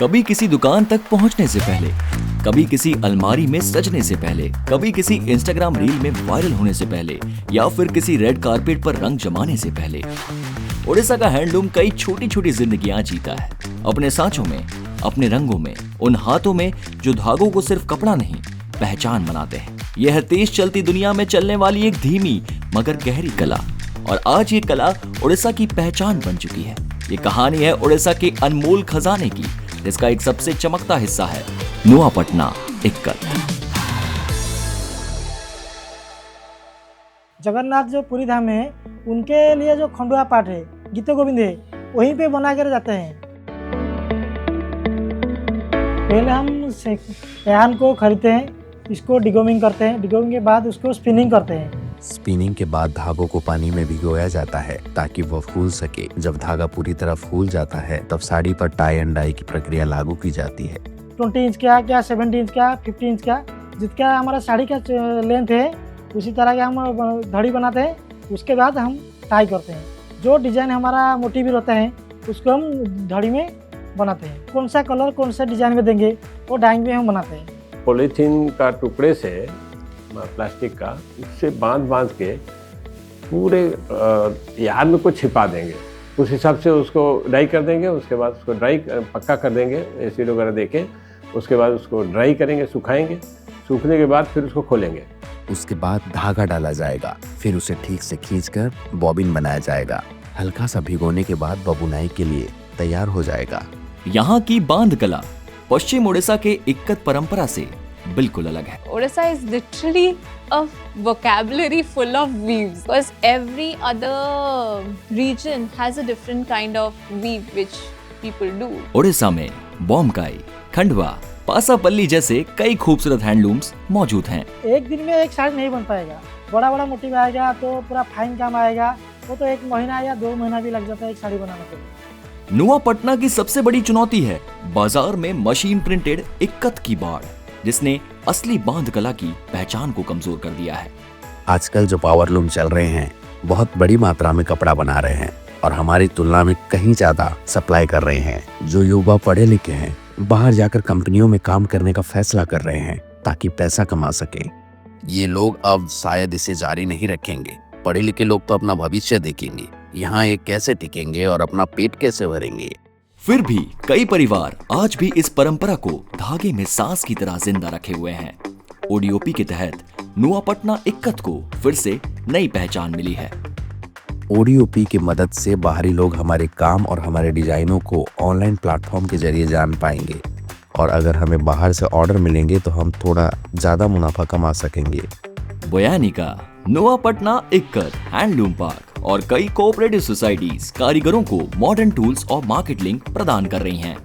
कभी किसी दुकान तक पहुंचने से पहले, कभी किसी अलमारी में सजने से पहले, कभी किसी इंस्टाग्राम रील में वायरल होने से पहले, या फिर किसी रेड कारपेट पर रंग जमाने से पहले, ओडिशा का हैंडलूम कई छोटी छोटी जिंदगियां जीता है। अपने सांचों में, अपने रंगों में, उन हाथों में जो धागों को सिर्फ कपड़ा नहीं पहचान बनाते हैं। यह तेज चलती दुनिया में चलने वाली एक धीमी मगर गहरी कला, और आज ये कला ओडिशा की पहचान बन चुकी है। ये कहानी है ओडिशा के अनमोल खजाने की, जिसका एक सबसे चमकता हिस्सा है नुआपटना इक्कत। जगन्नाथ जो पुरी धाम है, उनके लिए जो खंडुआ पाठ है, गीत गोविंद है, वहीं पे बना कर जाते हैं। पहले हम रेहान को खरीदते हैं, इसको डिगोमिंग करते हैं, डिगोमिंग के बाद उसको स्पिनिंग करते हैं। स्पिनिंग के बाद धागों को पानी में भिगोया जाता है ताकि वह फूल सके। जब धागा पूरी तरह फूल जाता है तब साड़ी पर टाई एंड डाई की प्रक्रिया लागू की जाती है। 20 इंच का, क्या 70 इंच का, 50 इंच का, जितना हमारा साड़ी का लेंथ है उसी तरह के हम धड़ी बनाते हैं। उसके बाद हम टाई करते हैं। जो डिजाइन हमारा मोटिव होता है उसको हम धड़ी में बनाते हैं। कौन सा कलर कौन सा डिजाइन में देंगे वो डाइंग में हम बनाते हैं। पॉलीथीन का टुकड़े से, प्लास्टिक का, उससे बांध के पूरे यार्न को छिपा देंगे। उस हिसाब से उसको ड्राई कर देंगे। उसके बाद उसको ड्राई पक्का कर देंगे एसिड वगैरह देके। उसके बाद उसको ड्राई करेंगे, सुखाएंगे। सूखने के बाद फिर उसको खोलेंगे। उसके बाद धागा डाला जाएगा, फिर उसे ठीक से खींचकर बॉबिन बनाया जाएगा। हल्का सा भिगोने के बाद बबुनाई के लिए तैयार हो जाएगा। यहाँ की बांध कला पश्चिम ओडिशा के इक्कत परंपरा से बिल्कुल अलग है। Odisha is literally a vocabulary full of weaves because every other region has a different kind of weave which people do. Odisha में बोमकाई, खंडवा, पासापल्ली जैसे कई खूबसूरत हैंडलूम्स मौजूद हैं। एक दिन में एक साड़ी नहीं बन पाएगा। बड़ा बड़ा मोटिव आएगा तो पूरा फाइन काम आएगा, वो तो 1 महीना या 2 महीना भी लग जाता है एक साड़ी बनाने के लिए। नुआपटना की सबसे बड़ी चुनौती है बाजार में मशीन प्रिंटेड इक्कत की बाढ़, जिसने असली बांध कला की पहचान को कमजोर कर दिया है। आजकल जो पावरलूम चल रहे हैं बहुत बड़ी मात्रा में कपड़ा बना रहे हैं और हमारी तुलना में कहीं ज्यादा सप्लाई कर रहे हैं। जो युवा पढ़े लिखे हैं बाहर जाकर कंपनियों में काम करने का फैसला कर रहे हैं ताकि पैसा कमा सके। ये लोग अब शायद इसे जारी नहीं रखेंगे। पढ़े लिखे लोग तो अपना भविष्य देखेंगे, यहाँ ये कैसे टिकेंगे और अपना पेट कैसे भरेंगे। फिर भी कई परिवार आज भी इस परंपरा को धागे में सांस की तरह जिंदा रखे हुए हैं। ओडीओपी के तहत नुआपटना इक्कत को फिर से नई पहचान मिली है। ओडीओपी की मदद से बाहरी लोग हमारे काम और हमारे डिजाइनों को ऑनलाइन प्लेटफॉर्म के जरिए जान पाएंगे, और अगर हमें बाहर से ऑर्डर मिलेंगे तो हम थोड़ा ज्यादा मुनाफा कमा सकेंगे। बोयानिका, नुआपटना इक्कत हैंडलूम पार्क और कई कोऑपरेटिव सोसाइटीज कारीगरों को मॉडर्न टूल्स और मार्केट लिंक प्रदान कर रही हैं।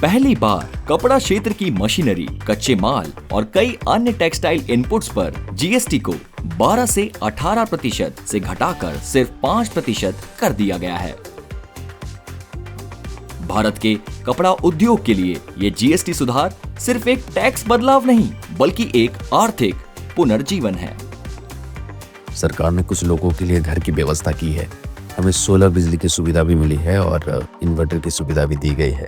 पहली बार कपड़ा क्षेत्र की मशीनरी, कच्चे माल और कई अन्य टेक्सटाइल इनपुट्स पर जीएसटी को 12 से 18% से घटाकर सिर्फ 5% कर दिया गया है। भारत के कपड़ा उद्योग के लिए ये जीएसटी सुधार सिर्फ एक टैक्स बदलाव नहीं बल्कि एक आर्थिक पुनर्जीवन है। सरकार ने कुछ लोगों के लिए घर की व्यवस्था की है। हमें सोलर बिजली की सुविधा भी मिली है और इन्वर्टर की सुविधा भी दी गई है।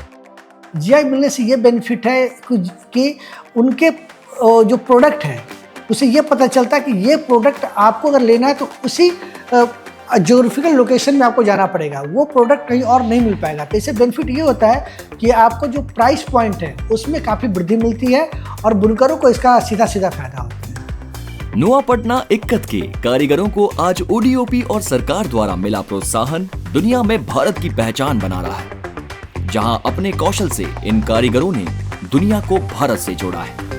जीआई मिलने से ये बेनिफिट है कि उनके जो प्रोडक्ट है उसे ये पता चलता है कि ये प्रोडक्ट आपको अगर लेना है तो उसी ज्योग्राफिकल लोकेशन में आपको जाना पड़ेगा। वो प्रोडक्ट कहीं और नहीं मिल पाएगा। तो इससे बेनिफिट ये होता है कि आपको जो प्राइस पॉइंट है उसमें काफ़ी वृद्धि मिलती है और बुनकरों को इसका सीधा सीधा फायदा होता है। नुआपटना इक्कत के कारीगरों को आज ओडीओपी और सरकार द्वारा मिला प्रोत्साहन दुनिया में भारत की पहचान बना रहा है, जहां अपने कौशल से इन कारीगरों ने दुनिया को भारत से जोड़ा है।